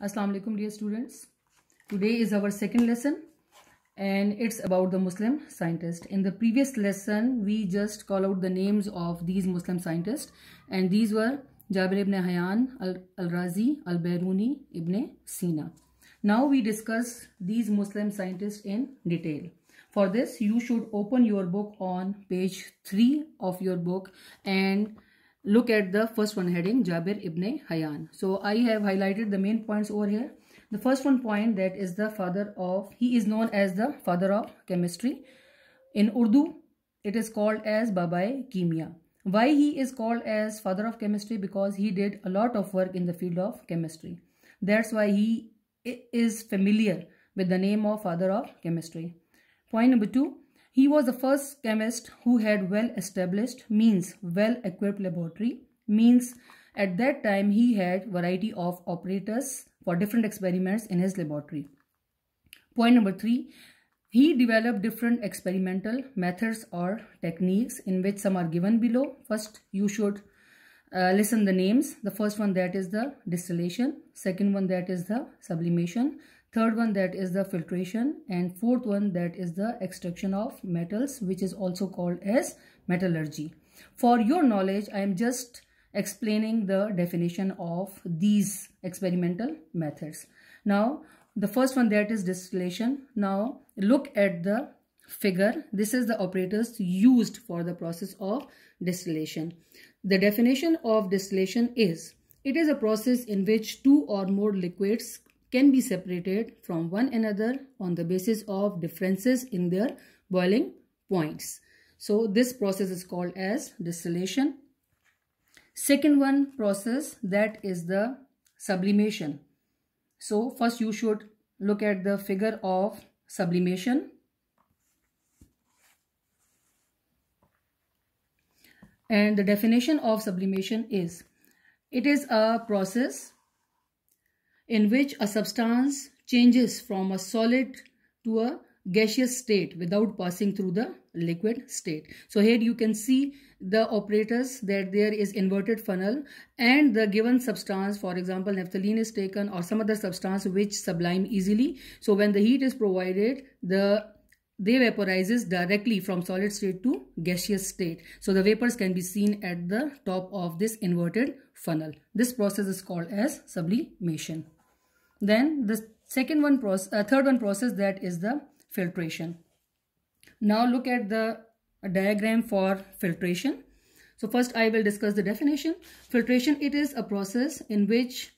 Assalamu alaikum dear students. Today is our second lesson and it's about the Muslim scientist. In the previous lesson we just call out the names of these Muslim scientists and these were Jabir ibn Hayyan, Al-Razi, Al-Biruni, Ibn Sina. Now we discuss these Muslim scientists in detail. For this you should open your book on page 3 of your book and look at the first one heading Jabir ibn Hayyan. So I have highlighted the main points over here. The first one point, that is the father of, he is known as the father of chemistry. In Urdu it is called as Babae-Kimia. Why he is called as father of chemistry? Because he did a lot of work in the field of chemistry. That's why he is familiar with the name of father of chemistry. Point number 2. He was the first chemist who had well-established, means well-equipped laboratory, means at that time he had variety of operators for different experiments in his laboratory. Point number 3. He developed different experimental methods or techniques in which some are given below. First, you should listen the names. The first one, that is the distillation. Second one, that is the sublimation. Third one, that is the filtration, and fourth one, that is the extraction of metals, which is also called as metallurgy. For your knowledge, I am just explaining the definition of these experimental methods. Now, the first one, that is distillation. Now, look at the figure. This is the operators used for the process of distillation. The definition of distillation is, it is a process in which two or more liquids can be separated from one another on the basis of differences in their boiling points. So this process is called as distillation. Second one process, that is the sublimation. So first you should look at the figure of sublimation. And the definition of sublimation is, it is a process in which a substance changes from a solid to a gaseous state without passing through the liquid state. So here you can see the operators, that there is inverted funnel and the given substance, for example naphthalene is taken or some other substance which sublime easily. So when the heat is provided, they vaporizes directly from solid state to gaseous state. So the vapors can be seen at the top of this inverted funnel. This process is called as sublimation. Then the third one process, that is the filtration. Now look at the diagram for filtration. So first I will discuss the definition. Filtration, it is a process in which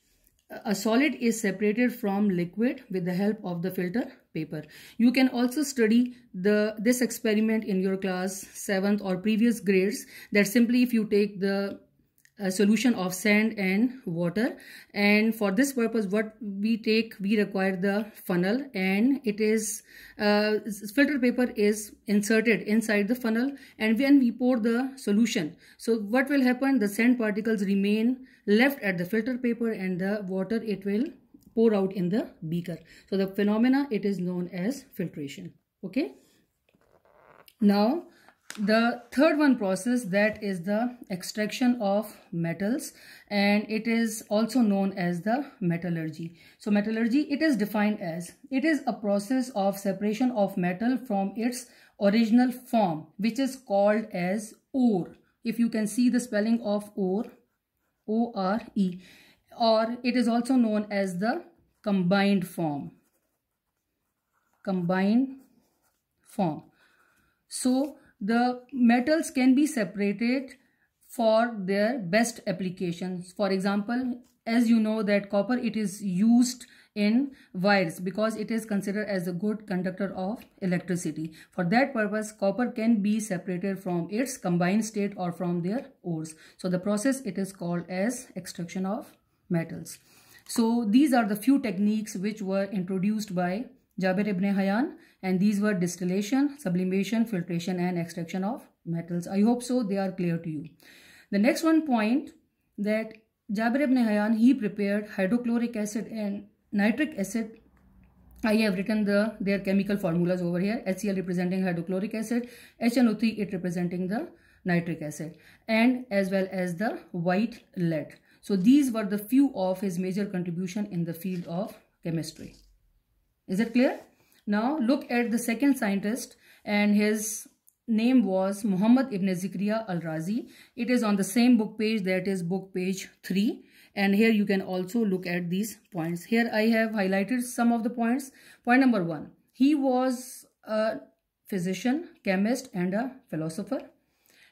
a solid is separated from liquid with the help of the filter paper. You can also study this experiment in your class 7th or previous grades, that simply if you take the solution of sand and water, and for this purpose what we require the funnel, and it is filter paper is inserted inside the funnel, and when we pour the solution, so what will happen, the sand particles remain left at the filter paper and the water, it will pour out in the beaker. So the phenomena, it is known as filtration. Okay, now the third one process, that is the extraction of metals, and it is also known as the metallurgy. So metallurgy, it is defined as, it is a process of separation of metal from its original form, which is called as ore. If you can see the spelling of ore, O-R-E, or it is also known as the combined form. Combined form. So the metals can be separated for their best applications. For example, as you know that copper, it is used in wires because it is considered as a good conductor of electricity. For that purpose, copper can be separated from its combined state or from their ores. So the process, it is called as extraction of metals. So these are the few techniques which were introduced by Jabir ibn Hayyan, and these were distillation, sublimation, filtration and extraction of metals. I hope so they are clear to you. The next one point, that Jabir ibn Hayyan, he prepared hydrochloric acid and nitric acid. I have written their chemical formulas over here. HCl representing hydrochloric acid, HNO3 it representing the nitric acid, and as well as the white lead. So these were the few of his major contribution in the field of chemistry. Is it clear? Now look at the second scientist, and his name was Muhammad ibn Zakaria al-Razi. It is on the same book page, that is book page 3. And here you can also look at these points. Here I have highlighted some of the points. Point number 1. He was a physician, chemist, and a philosopher.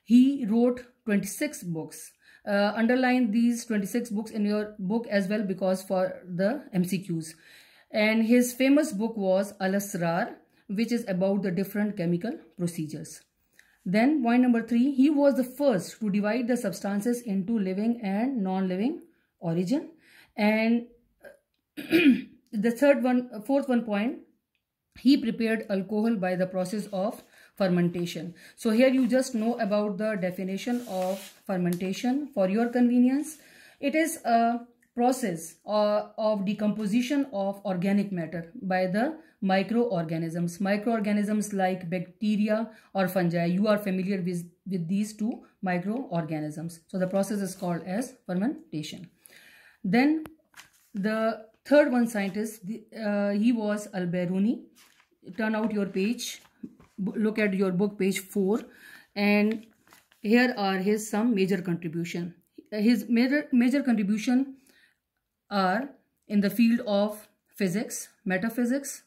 He wrote 26 books. Underline these 26 books in your book as well, because for the MCQs. And his famous book was Al-Asrar, which is about the different chemical procedures. Then point number 3, he was the first to divide the substances into living and non-living origin. And the fourth point, he prepared alcohol by the process of fermentation. So here you just know about the definition of fermentation for your convenience. It is a process of decomposition of organic matter by the microorganisms. Microorganisms like bacteria or fungi. You are familiar with these two microorganisms. So the process is called as fermentation. Then the third one scientist, he was Al-Biruni. Turn out your page, look at your book page 4, and here are his some major contribution. His major contribution are in the field of physics, metaphysics,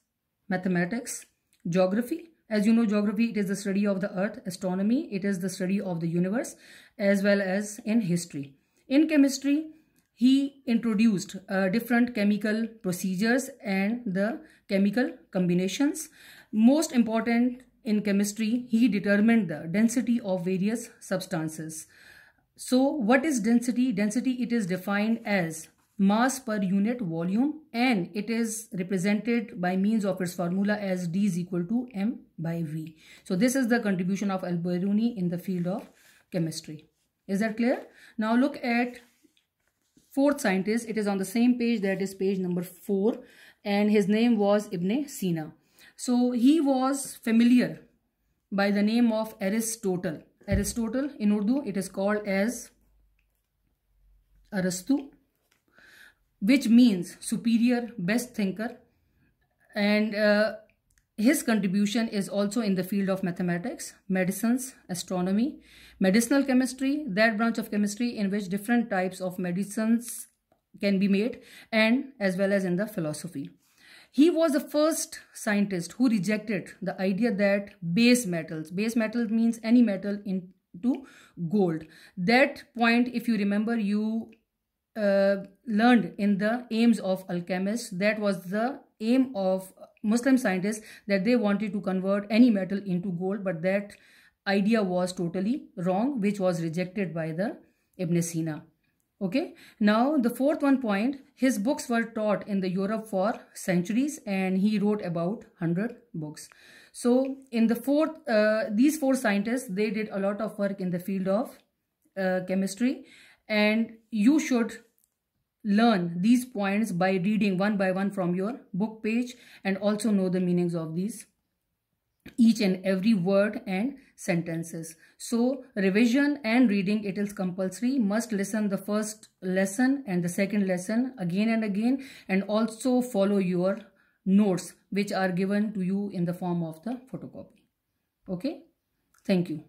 mathematics, geography. As you know, geography, it is the study of the earth. Astronomy, it is the study of the universe, as well as in history. In chemistry, he introduced different chemical procedures and the chemical combinations. Most important in chemistry, he determined the density of various substances. So what is density? Density, it is defined as mass per unit volume, and it is represented by means of its formula as D is equal to M by V. So this is the contribution of Al-Biruni in the field of chemistry. Is that clear? Now look at fourth scientist. It is on the same page, that is page number 4, and his name was Ibn Sina. So he was familiar by the name of Aristotle. Aristotle in Urdu, it is called as Arastu, which means superior, best thinker. And his contribution is also in the field of mathematics, medicines, astronomy, medicinal chemistry, that branch of chemistry in which different types of medicines can be made, and as well as in the philosophy. He was the first scientist who rejected the idea that base metal means any metal into gold. That point, if you remember, you learned in the aims of alchemists. That was the aim of Muslim scientists, that they wanted to convert any metal into gold, but that idea was totally wrong, which was rejected by the Ibn Sina. Okay, now the fourth point, his books were taught in the Europe for centuries, and he wrote about 100 books. So in the these four scientists, they did a lot of work in the field of chemistry, and you should learn these points by reading one by one from your book page, and also know the meanings of these each and every word and sentences. So revision and reading, it is compulsory. Must listen the first lesson and the second lesson again and again, and also follow your notes which are given to you in the form of the photocopy. Okay, thank you.